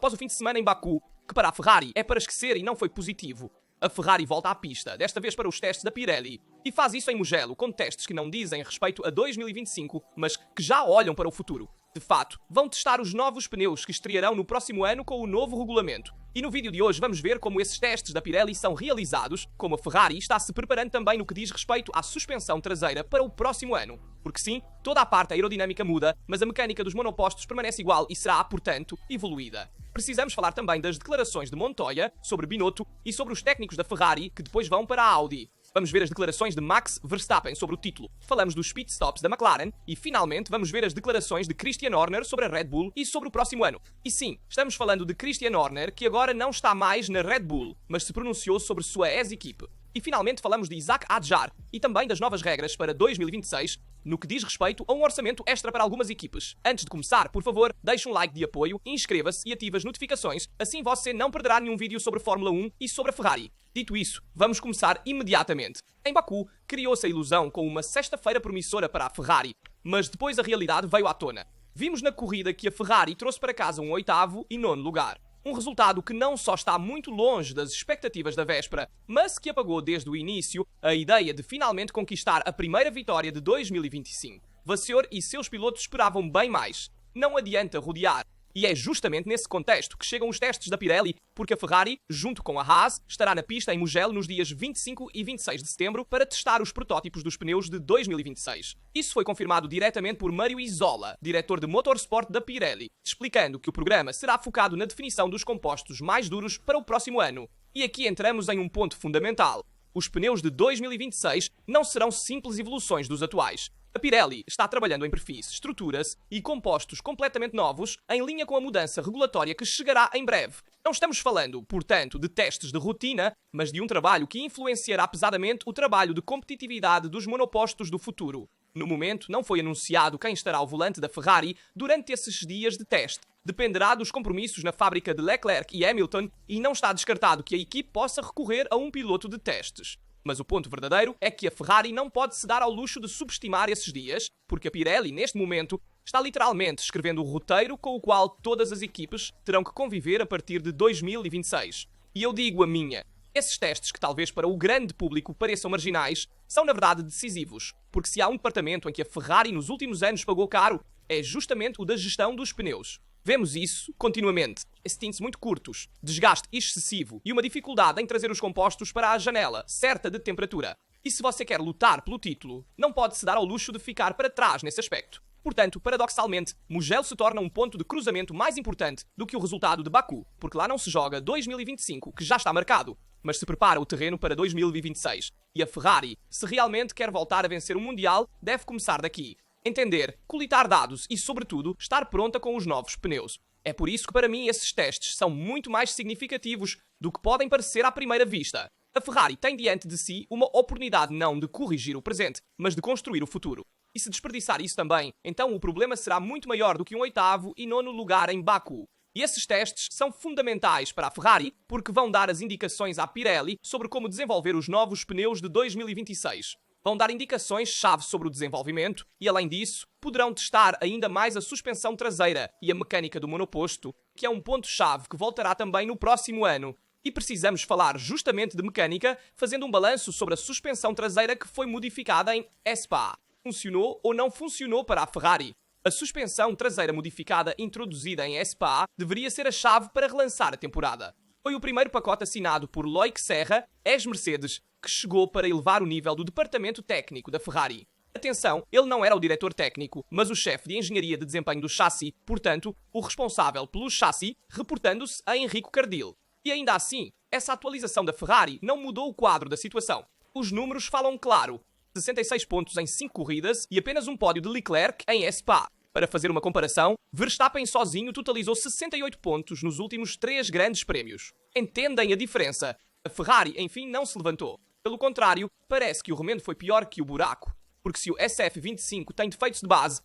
após o fim de semana em Baku, que para a Ferrari é para esquecer e não foi positivo. A Ferrari volta à pista, desta vez para os testes da Pirelli, e faz isso em Mugello, com testes que não dizem respeito a 2025, mas que já olham para o futuro. De fato, vão testar os novos pneus que estrearão no próximo ano com o novo regulamento. E no vídeo de hoje vamos ver como esses testes da Pirelli são realizados, como a Ferrari está se preparando também no que diz respeito à suspensão traseira para o próximo ano. Porque sim, toda a parte aerodinâmica muda, mas a mecânica dos monopostos permanece igual e será, portanto, evoluída. Precisamos falar também das declarações de Montoya sobre Binotto e sobre os técnicos da Ferrari que depois vão para a Audi. Vamos ver as declarações de Max Verstappen sobre o título. Falamos dos pitstops da McLaren e, finalmente, vamos ver as declarações de Christian Horner sobre a Red Bull e sobre o próximo ano. E sim, estamos falando de Christian Horner, que agora não está mais na Red Bull, mas se pronunciou sobre sua ex-equipe. E, finalmente, falamos de Isaac Hadjar e também das novas regras para 2026, no que diz respeito a um orçamento extra para algumas equipes. Antes de começar, por favor, deixe um like de apoio, inscreva-se e ative as notificações, assim você não perderá nenhum vídeo sobre Fórmula 1 e sobre a Ferrari. Dito isso, vamos começar imediatamente. Em Baku, criou-se a ilusão com uma sexta-feira promissora para a Ferrari, mas depois a realidade veio à tona. Vimos na corrida que a Ferrari trouxe para casa um 8º e 9º lugar. Um resultado que não só está muito longe das expectativas da véspera, mas que apagou desde o início a ideia de finalmente conquistar a primeira vitória de 2025. Vasseur e seus pilotos esperavam bem mais. Não adianta rodear. E é justamente nesse contexto que chegam os testes da Pirelli, porque a Ferrari, junto com a Haas, estará na pista em Mugello nos dias 25 e 26 de setembro para testar os protótipos dos pneus de 2026. Isso foi confirmado diretamente por Mario Isola, diretor de Motorsport da Pirelli, explicando que o programa será focado na definição dos compostos mais duros para o próximo ano. E aqui entramos em um ponto fundamental. Os pneus de 2026 não serão simples evoluções dos atuais. A Pirelli está trabalhando em perfis, estruturas e compostos completamente novos, em linha com a mudança regulatória que chegará em breve. Não estamos falando, portanto, de testes de rotina, mas de um trabalho que influenciará pesadamente o trabalho de competitividade dos monopostos do futuro. No momento, não foi anunciado quem estará ao volante da Ferrari durante esses dias de teste. Dependerá dos compromissos na fábrica de Leclerc e Hamilton e não está descartado que a equipe possa recorrer a um piloto de testes. Mas o ponto verdadeiro é que a Ferrari não pode se dar ao luxo de subestimar esses dias, porque a Pirelli, neste momento, está literalmente escrevendo o roteiro com o qual todas as equipes terão que conviver a partir de 2026. E eu digo a minha. Esses testes, que talvez para o grande público pareçam marginais, são na verdade decisivos, porque se há um departamento em que a Ferrari nos últimos anos pagou caro, é justamente o da gestão dos pneus. Vemos isso continuamente. Stints muito curtos, desgaste excessivo e uma dificuldade em trazer os compostos para a janela certa de temperatura. E se você quer lutar pelo título, não pode se dar ao luxo de ficar para trás nesse aspecto. Portanto, paradoxalmente, Mugello se torna um ponto de cruzamento mais importante do que o resultado de Baku, porque lá não se joga 2025, que já está marcado, mas se prepara o terreno para 2026. E a Ferrari, se realmente quer voltar a vencer o Mundial, deve começar daqui. Entender, coletar dados e, sobretudo, estar pronta com os novos pneus. É por isso que, para mim, esses testes são muito mais significativos do que podem parecer à primeira vista. A Ferrari tem diante de si uma oportunidade não de corrigir o presente, mas de construir o futuro. E se desperdiçar isso também, então o problema será muito maior do que um 8º e 9º lugar em Baku. E esses testes são fundamentais para a Ferrari, porque vão dar as indicações à Pirelli sobre como desenvolver os novos pneus de 2026. Vão dar indicações-chave sobre o desenvolvimento e, além disso, poderão testar ainda mais a suspensão traseira e a mecânica do monoposto, que é um ponto-chave que voltará também no próximo ano. E precisamos falar justamente de mecânica, fazendo um balanço sobre a suspensão traseira que foi modificada em Spa. Funcionou ou não funcionou para a Ferrari? A suspensão traseira modificada introduzida em Spa deveria ser a chave para relançar a temporada. Foi o primeiro pacote assinado por Loic Serra, ex-Mercedes, que chegou para elevar o nível do departamento técnico da Ferrari. Atenção, ele não era o diretor técnico, mas o chefe de engenharia de desempenho do chassi, portanto, o responsável pelo chassi, reportando-se a Enrico Cardil. E ainda assim, essa atualização da Ferrari não mudou o quadro da situação. Os números falam claro. 66 pontos em 5 corridas e apenas um pódio de Leclerc em Spa. Para fazer uma comparação, Verstappen sozinho totalizou 68 pontos nos últimos 3 grandes prémios. Entendem a diferença? A Ferrari, enfim, não se levantou. Pelo contrário, parece que o remendo foi pior que o buraco. Porque se o SF25 tem defeitos de base,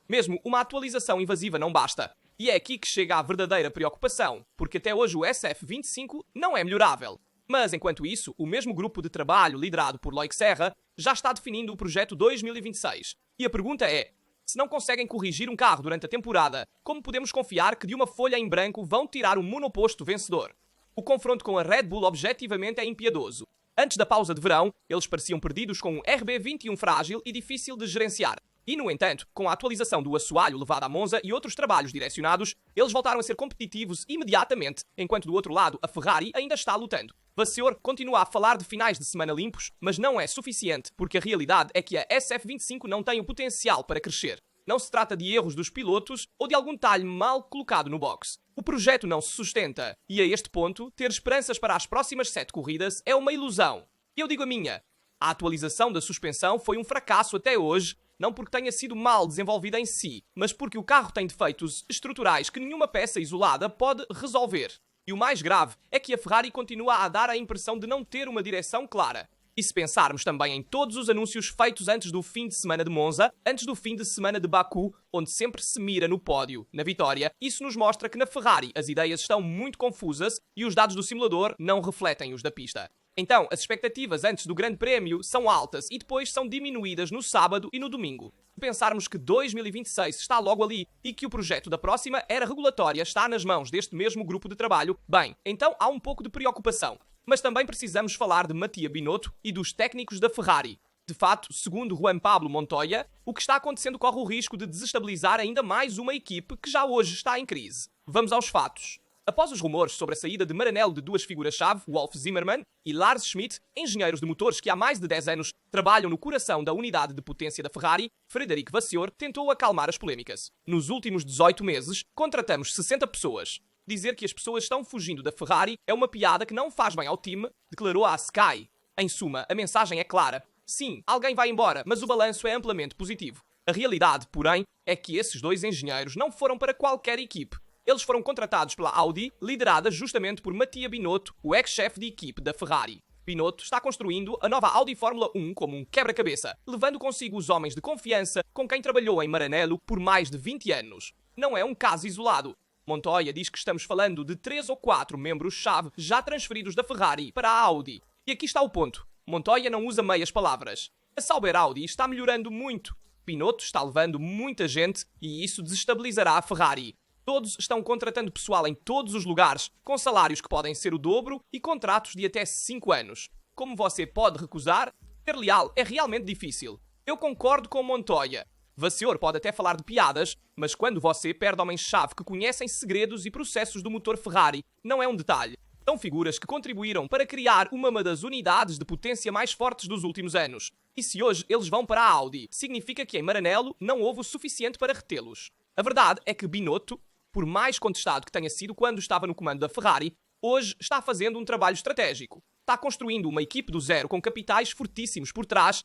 mesmo uma atualização invasiva não basta. E é aqui que chega a verdadeira preocupação, porque até hoje o SF25 não é melhorável. Mas, enquanto isso, o mesmo grupo de trabalho liderado por Loic Serra já está definindo o projeto 2026. E a pergunta é, Se não conseguem corrigir um carro durante a temporada, como podemos confiar que de uma folha em branco vão tirar um monoposto vencedor? O confronto com a Red Bull objetivamente é impiedoso. Antes da pausa de verão, eles pareciam perdidos com um RB21 frágil e difícil de gerenciar. E, no entanto, com a atualização do assoalho levado a Monza e outros trabalhos direcionados, eles voltaram a ser competitivos imediatamente, enquanto do outro lado a Ferrari ainda está lutando. Vasseur continua a falar de finais de semana limpos, mas não é suficiente, porque a realidade é que a SF25 não tem o potencial para crescer. Não se trata de erros dos pilotos ou de algum detalhe mal colocado no box. O projeto não se sustenta, e a este ponto, ter esperanças para as próximas 7 corridas é uma ilusão. E eu digo a minha. A atualização da suspensão foi um fracasso até hoje, não porque tenha sido mal desenvolvida em si, mas porque o carro tem defeitos estruturais que nenhuma peça isolada pode resolver. E o mais grave é que a Ferrari continua a dar a impressão de não ter uma direção clara. E se pensarmos também em todos os anúncios feitos antes do fim de semana de Monza, antes do fim de semana de Baku, onde sempre se mira no pódio, na vitória, isso nos mostra que na Ferrari as ideias estão muito confusas e os dados do simulador não refletem os da pista. Então, as expectativas antes do Grande Prémio são altas e depois são diminuídas no sábado e no domingo. Se pensarmos que 2026 está logo ali e que o projeto da próxima era regulatória está nas mãos deste mesmo grupo de trabalho, bem, então há um pouco de preocupação. Mas também precisamos falar de Mattia Binotto e dos técnicos da Ferrari. De fato, segundo Juan Pablo Montoya, o que está acontecendo corre o risco de desestabilizar ainda mais uma equipe que já hoje está em crise. Vamos aos fatos. Após os rumores sobre a saída de Maranello de duas figuras-chave, Wolf Zimmermann e Lars Schmidt, engenheiros de motores que há mais de 10 anos trabalham no coração da unidade de potência da Ferrari, Frédéric Vasseur tentou acalmar as polémicas. Nos últimos 18 meses, contratamos 60 pessoas. Dizer que as pessoas estão fugindo da Ferrari é uma piada que não faz bem ao time, declarou a Sky. Em suma, a mensagem é clara. Sim, alguém vai embora, mas o balanço é amplamente positivo. A realidade, porém, é que esses dois engenheiros não foram para qualquer equipe. Eles foram contratados pela Audi, liderada justamente por Mattia Binotto, o ex-chefe de equipe da Ferrari. Binotto está construindo a nova Audi Fórmula 1 como um quebra-cabeça, levando consigo os homens de confiança com quem trabalhou em Maranello por mais de 20 anos. Não é um caso isolado. Montoya diz que estamos falando de 3 ou 4 membros-chave já transferidos da Ferrari para a Audi. E aqui está o ponto. Montoya não usa meias palavras. A Sauber Audi está melhorando muito. Binotto está levando muita gente e isso desestabilizará a Ferrari. Todos estão contratando pessoal em todos os lugares, com salários que podem ser o dobro e contratos de até 5 anos. Como você pode recusar, ser leal é realmente difícil. Eu concordo com Montoya. Vasseur pode até falar de piadas, mas quando você perde homens-chave que conhecem segredos e processos do motor Ferrari, não é um detalhe. São figuras que contribuíram para criar uma das unidades de potência mais fortes dos últimos anos. E se hoje eles vão para a Audi, significa que em Maranello não houve o suficiente para retê-los. A verdade é que Binotto, por mais contestado que tenha sido quando estava no comando da Ferrari, hoje está fazendo um trabalho estratégico. Está construindo uma equipe do zero com capitais fortíssimos por trás,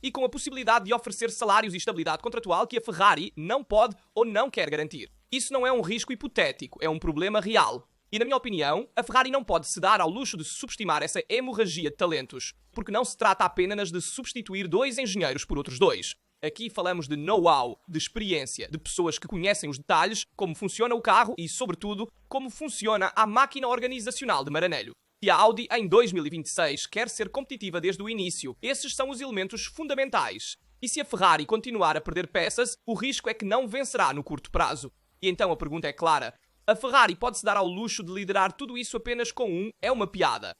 e com a possibilidade de oferecer salários e estabilidade contratual que a Ferrari não pode ou não quer garantir. Isso não é um risco hipotético, é um problema real. E na minha opinião, a Ferrari não pode se dar ao luxo de subestimar essa hemorragia de talentos, porque não se trata apenas de substituir 2 engenheiros por outros 2. Aqui falamos de know-how, de experiência, de pessoas que conhecem os detalhes, como funciona o carro e, sobretudo, como funciona a máquina organizacional de Maranello. E a Audi, em 2026, quer ser competitiva desde o início. Esses são os elementos fundamentais. E se a Ferrari continuar a perder peças, o risco é que não vencerá no curto prazo. E então a pergunta é clara. A Ferrari pode-se dar ao luxo de liderar tudo isso apenas com é uma piada?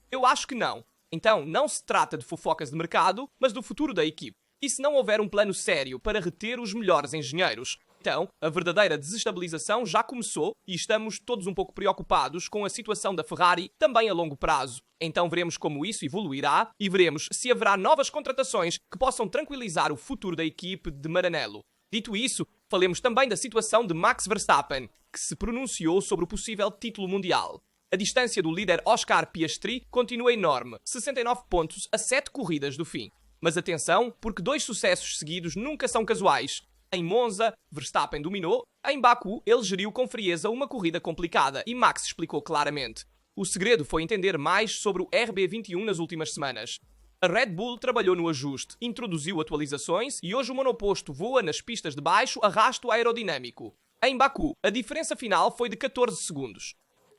Eu acho que não. Então, não se trata de fofocas de mercado, mas do futuro da equipe. E se não houver um plano sério para reter os melhores engenheiros? Então, a verdadeira desestabilização já começou e estamos todos um pouco preocupados com a situação da Ferrari também a longo prazo. Então veremos como isso evoluirá e veremos se haverá novas contratações que possam tranquilizar o futuro da equipe de Maranello. Dito isso, falemos também da situação de Max Verstappen, que se pronunciou sobre o possível título mundial. A distância do líder Oscar Piastri continua enorme, 69 pontos a 7 corridas do fim. Mas atenção, porque 2 sucessos seguidos nunca são casuais. Em Monza, Verstappen dominou. Em Baku, ele geriu com frieza uma corrida complicada e Max explicou claramente. O segredo foi entender mais sobre o RB21 nas últimas semanas. A Red Bull trabalhou no ajuste, introduziu atualizações e hoje o monoposto voa nas pistas de baixo a rasto aerodinâmico. Em Baku, a diferença final foi de 14 segundos.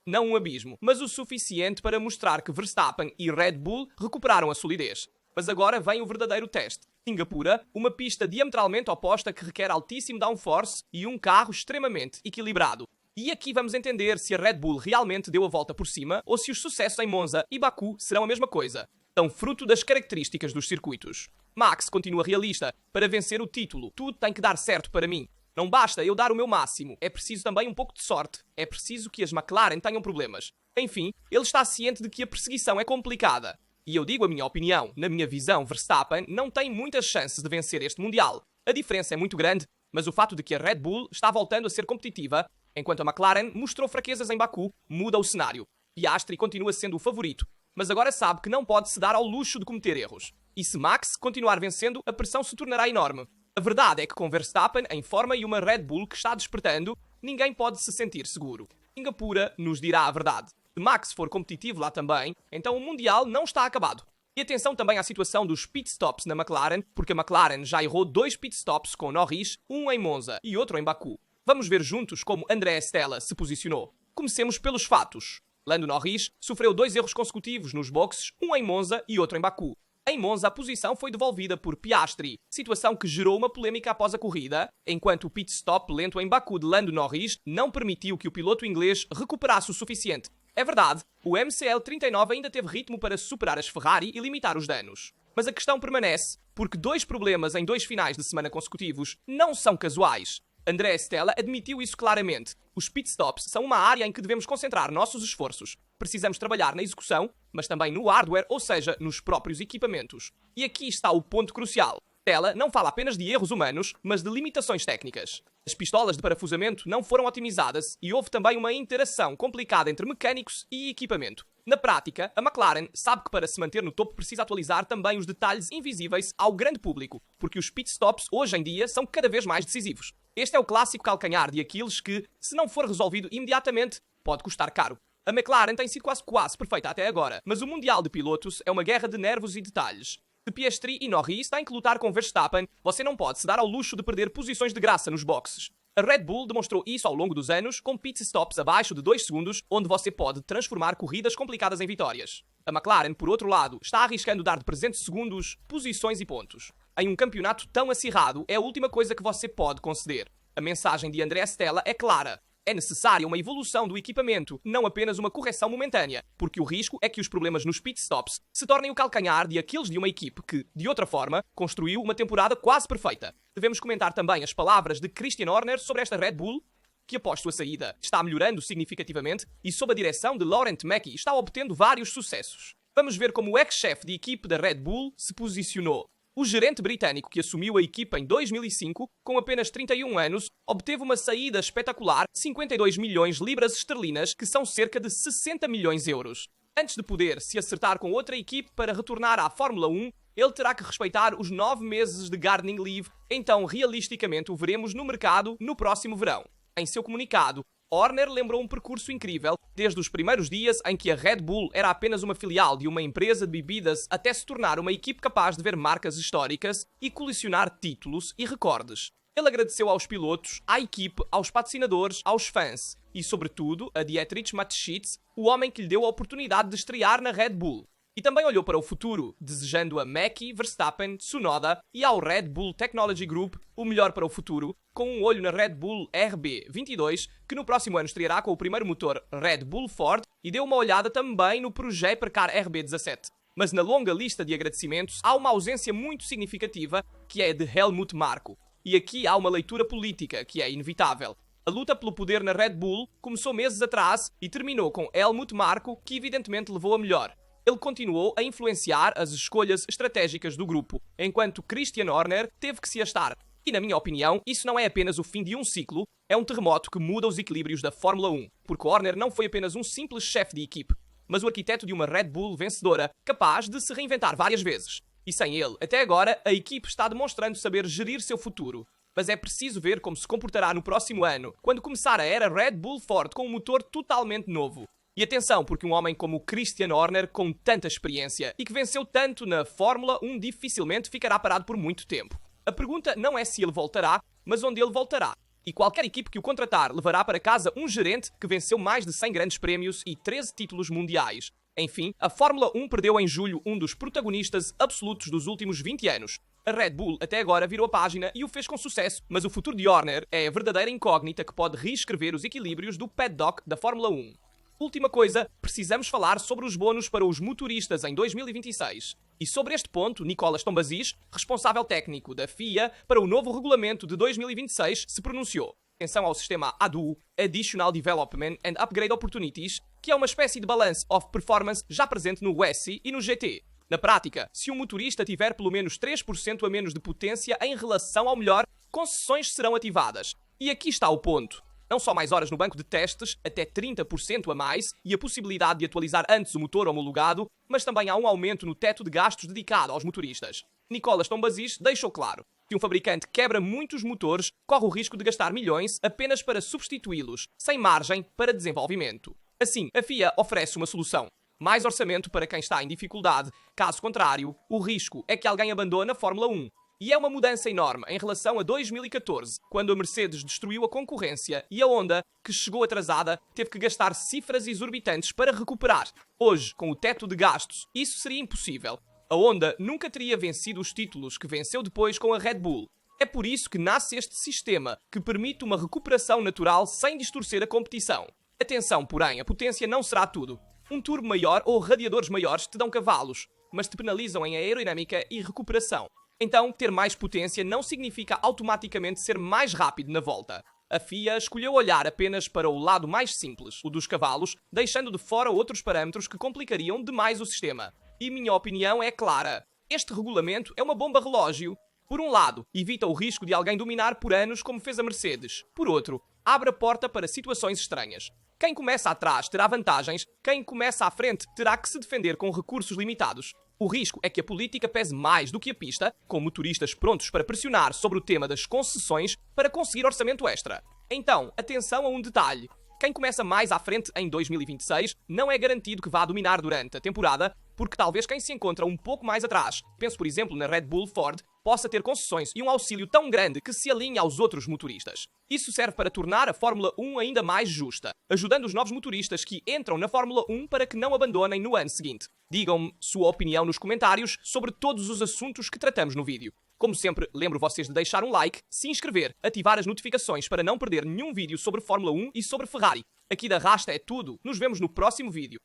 Não um abismo, mas o suficiente para mostrar que Verstappen e Red Bull recuperaram a solidez. Mas agora vem o verdadeiro teste. Singapura, uma pista diametralmente oposta que requer altíssimo downforce e um carro extremamente equilibrado. E aqui vamos entender se a Red Bull realmente deu a volta por cima ou se os sucessos em Monza e Baku serão a mesma coisa. São fruto das características dos circuitos. Max continua realista. Para vencer o título, tudo tem que dar certo para mim. Não basta eu dar o meu máximo, é preciso também um pouco de sorte. É preciso que as McLaren tenham problemas. Enfim, ele está ciente de que a perseguição é complicada. E eu digo a minha opinião, na minha visão, Verstappen não tem muitas chances de vencer este Mundial. A diferença é muito grande, mas o fato de que a Red Bull está voltando a ser competitiva, enquanto a McLaren mostrou fraquezas em Baku, muda o cenário. Piastri continua sendo o favorito, mas agora sabe que não pode se dar ao luxo de cometer erros. E se Max continuar vencendo, a pressão se tornará enorme. A verdade é que com Verstappen em forma e uma Red Bull que está despertando, ninguém pode se sentir seguro. Singapura nos dirá a verdade. Se Max for competitivo lá também, então o Mundial não está acabado. E atenção também à situação dos pitstops na McLaren, porque a McLaren já errou 2 pitstops com Norris, um em Monza e outro em Baku. Vamos ver juntos como André Stella se posicionou. Comecemos pelos fatos. Lando Norris sofreu 2 erros consecutivos nos boxes, um em Monza e outro em Baku. Em Monza, a posição foi devolvida por Piastri, situação que gerou uma polêmica após a corrida, enquanto o pit stop lento em Baku de Lando Norris não permitiu que o piloto inglês recuperasse o suficiente. É verdade, o MCL39 ainda teve ritmo para superar as Ferrari e limitar os danos. Mas a questão permanece, porque 2 problemas em 2 finais de semana consecutivos não são casuais. André Stella admitiu isso claramente. Os pitstops são uma área em que devemos concentrar nossos esforços. Precisamos trabalhar na execução, mas também no hardware, ou seja, nos próprios equipamentos. E aqui está o ponto crucial. Stella não fala apenas de erros humanos, mas de limitações técnicas. As pistolas de parafusamento não foram otimizadas e houve também uma interação complicada entre mecânicos e equipamento. Na prática, a McLaren sabe que para se manter no topo precisa atualizar também os detalhes invisíveis ao grande público, porque os pitstops hoje em dia são cada vez mais decisivos. Este é o clássico calcanhar de Aquiles que, se não for resolvido imediatamente, pode custar caro. A McLaren tem sido quase perfeita até agora, mas o Mundial de Pilotos é uma guerra de nervos e detalhes. Se Piastri e Norris têm que lutar com Verstappen, você não pode se dar ao luxo de perder posições de graça nos boxes. A Red Bull demonstrou isso ao longo dos anos, com pitstops abaixo de 2 segundos, onde você pode transformar corridas complicadas em vitórias. A McLaren, por outro lado, está arriscando dar de presente segundos, posições e pontos. Em um campeonato tão acirrado, é a última coisa que você pode conceder. A mensagem de André Stella é clara. É necessária uma evolução do equipamento, não apenas uma correção momentânea, porque o risco é que os problemas nos pitstops se tornem o calcanhar de Aquiles de uma equipe que, de outra forma, construiu uma temporada quase perfeita. Devemos comentar também as palavras de Christian Horner sobre esta Red Bull, que após sua saída está melhorando significativamente e sob a direção de Laurent Mackey está obtendo vários sucessos. Vamos ver como o ex-chefe de equipe da Red Bull se posicionou. O gerente britânico que assumiu a equipa em 2005, com apenas 31 anos, obteve uma saída espetacular de 52 milhões libras esterlinas, que são cerca de 60 milhões euros. Antes de poder se acertar com outra equipe para retornar à Fórmula 1, ele terá que respeitar os 9 meses de gardening leave, então realisticamente o veremos no mercado no próximo verão. Em seu comunicado, Horner lembrou um percurso incrível, desde os primeiros dias em que a Red Bull era apenas uma filial de uma empresa de bebidas até se tornar uma equipe capaz de ver marcas históricas e colecionar títulos e recordes. Ele agradeceu aos pilotos, à equipe, aos patrocinadores, aos fãs e, sobretudo, a Dietrich Mateschitz, o homem que lhe deu a oportunidade de estrear na Red Bull. E também olhou para o futuro, desejando a Mackey, Verstappen, Tsunoda e ao Red Bull Technology Group o melhor para o futuro, com um olho na Red Bull RB22, que no próximo ano estreará com o primeiro motor Red Bull Ford, e deu uma olhada também no projeto Hypercar RB17. Mas na longa lista de agradecimentos há uma ausência muito significativa, que é de Helmut Marko. E aqui há uma leitura política, que é inevitável. A luta pelo poder na Red Bull começou meses atrás e terminou com Helmut Marko, que evidentemente levou a melhor. Ele continuou a influenciar as escolhas estratégicas do grupo, enquanto Christian Horner teve que se afastar. E na minha opinião, isso não é apenas o fim de um ciclo, é um terremoto que muda os equilíbrios da Fórmula 1, porque Horner não foi apenas um simples chefe de equipe, mas o arquiteto de uma Red Bull vencedora, capaz de se reinventar várias vezes. E sem ele, até agora, a equipe está demonstrando saber gerir seu futuro. Mas é preciso ver como se comportará no próximo ano, quando começar a era Red Bull Ford com um motor totalmente novo. E atenção, porque um homem como Christian Horner, com tanta experiência e que venceu tanto na Fórmula 1, dificilmente ficará parado por muito tempo. A pergunta não é se ele voltará, mas onde ele voltará. E qualquer equipe que o contratar levará para casa um gerente que venceu mais de 100 grandes prémios e 13 títulos mundiais. Enfim, a Fórmula 1 perdeu em julho um dos protagonistas absolutos dos últimos 20 anos. A Red Bull até agora virou a página e o fez com sucesso, mas o futuro de Horner é a verdadeira incógnita que pode reescrever os equilíbrios do paddock da Fórmula 1. Última coisa, precisamos falar sobre os bônus para os motoristas em 2026. E sobre este ponto, Nicolas Tombazis, responsável técnico da FIA para o novo regulamento de 2026, se pronunciou. Atenção ao sistema ADU, Additional Development and Upgrade Opportunities, que é uma espécie de balance of performance já presente no WESI e no GT. Na prática, se um motorista tiver pelo menos 3% a menos de potência em relação ao melhor, concessões serão ativadas. E aqui está o ponto. Não só mais horas no banco de testes, até 30% a mais, e a possibilidade de atualizar antes o motor homologado, mas também há um aumento no teto de gastos dedicado aos motoristas. Nicolas Tombazis deixou claro que um fabricante quebra muitos motores corre o risco de gastar milhões apenas para substituí-los, sem margem para desenvolvimento. Assim, a FIA oferece uma solução. Mais orçamento para quem está em dificuldade. Caso contrário, o risco é que alguém abandone a Fórmula 1. E é uma mudança enorme em relação a 2014, quando a Mercedes destruiu a concorrência e a Honda, que chegou atrasada, teve que gastar cifras exorbitantes para recuperar. Hoje, com o teto de gastos, isso seria impossível. A Honda nunca teria vencido os títulos que venceu depois com a Red Bull. É por isso que nasce este sistema, que permite uma recuperação natural sem distorcer a competição. Atenção, porém, a potência não será tudo. Um turbo maior ou radiadores maiores te dão cavalos, mas te penalizam em aerodinâmica e recuperação. Então, ter mais potência não significa automaticamente ser mais rápido na volta. A FIA escolheu olhar apenas para o lado mais simples, o dos cavalos, deixando de fora outros parâmetros que complicariam demais o sistema. E minha opinião é clara. Este regulamento é uma bomba relógio. Por um lado, evita o risco de alguém dominar por anos como fez a Mercedes. Por outro, abre a porta para situações estranhas. Quem começa atrás terá vantagens, quem começa à frente terá que se defender com recursos limitados. O risco é que a política pese mais do que a pista, com motoristas prontos para pressionar sobre o tema das concessões para conseguir orçamento extra. Então, atenção a um detalhe. Quem começa mais à frente em 2026 não é garantido que vá dominar durante a temporada, porque talvez quem se encontra um pouco mais atrás, penso por exemplo na Red Bull Ford, possa ter concessões e um auxílio tão grande que se alinhe aos outros motoristas. Isso serve para tornar a Fórmula 1 ainda mais justa, ajudando os novos motoristas que entram na Fórmula 1 para que não abandonem no ano seguinte. Digam-me sua opinião nos comentários sobre todos os assuntos que tratamos no vídeo. Como sempre, lembro vocês de deixar um like, se inscrever, ativar as notificações para não perder nenhum vídeo sobre Fórmula 1 e sobre Ferrari. Aqui da Rasta é tudo. Nos vemos no próximo vídeo.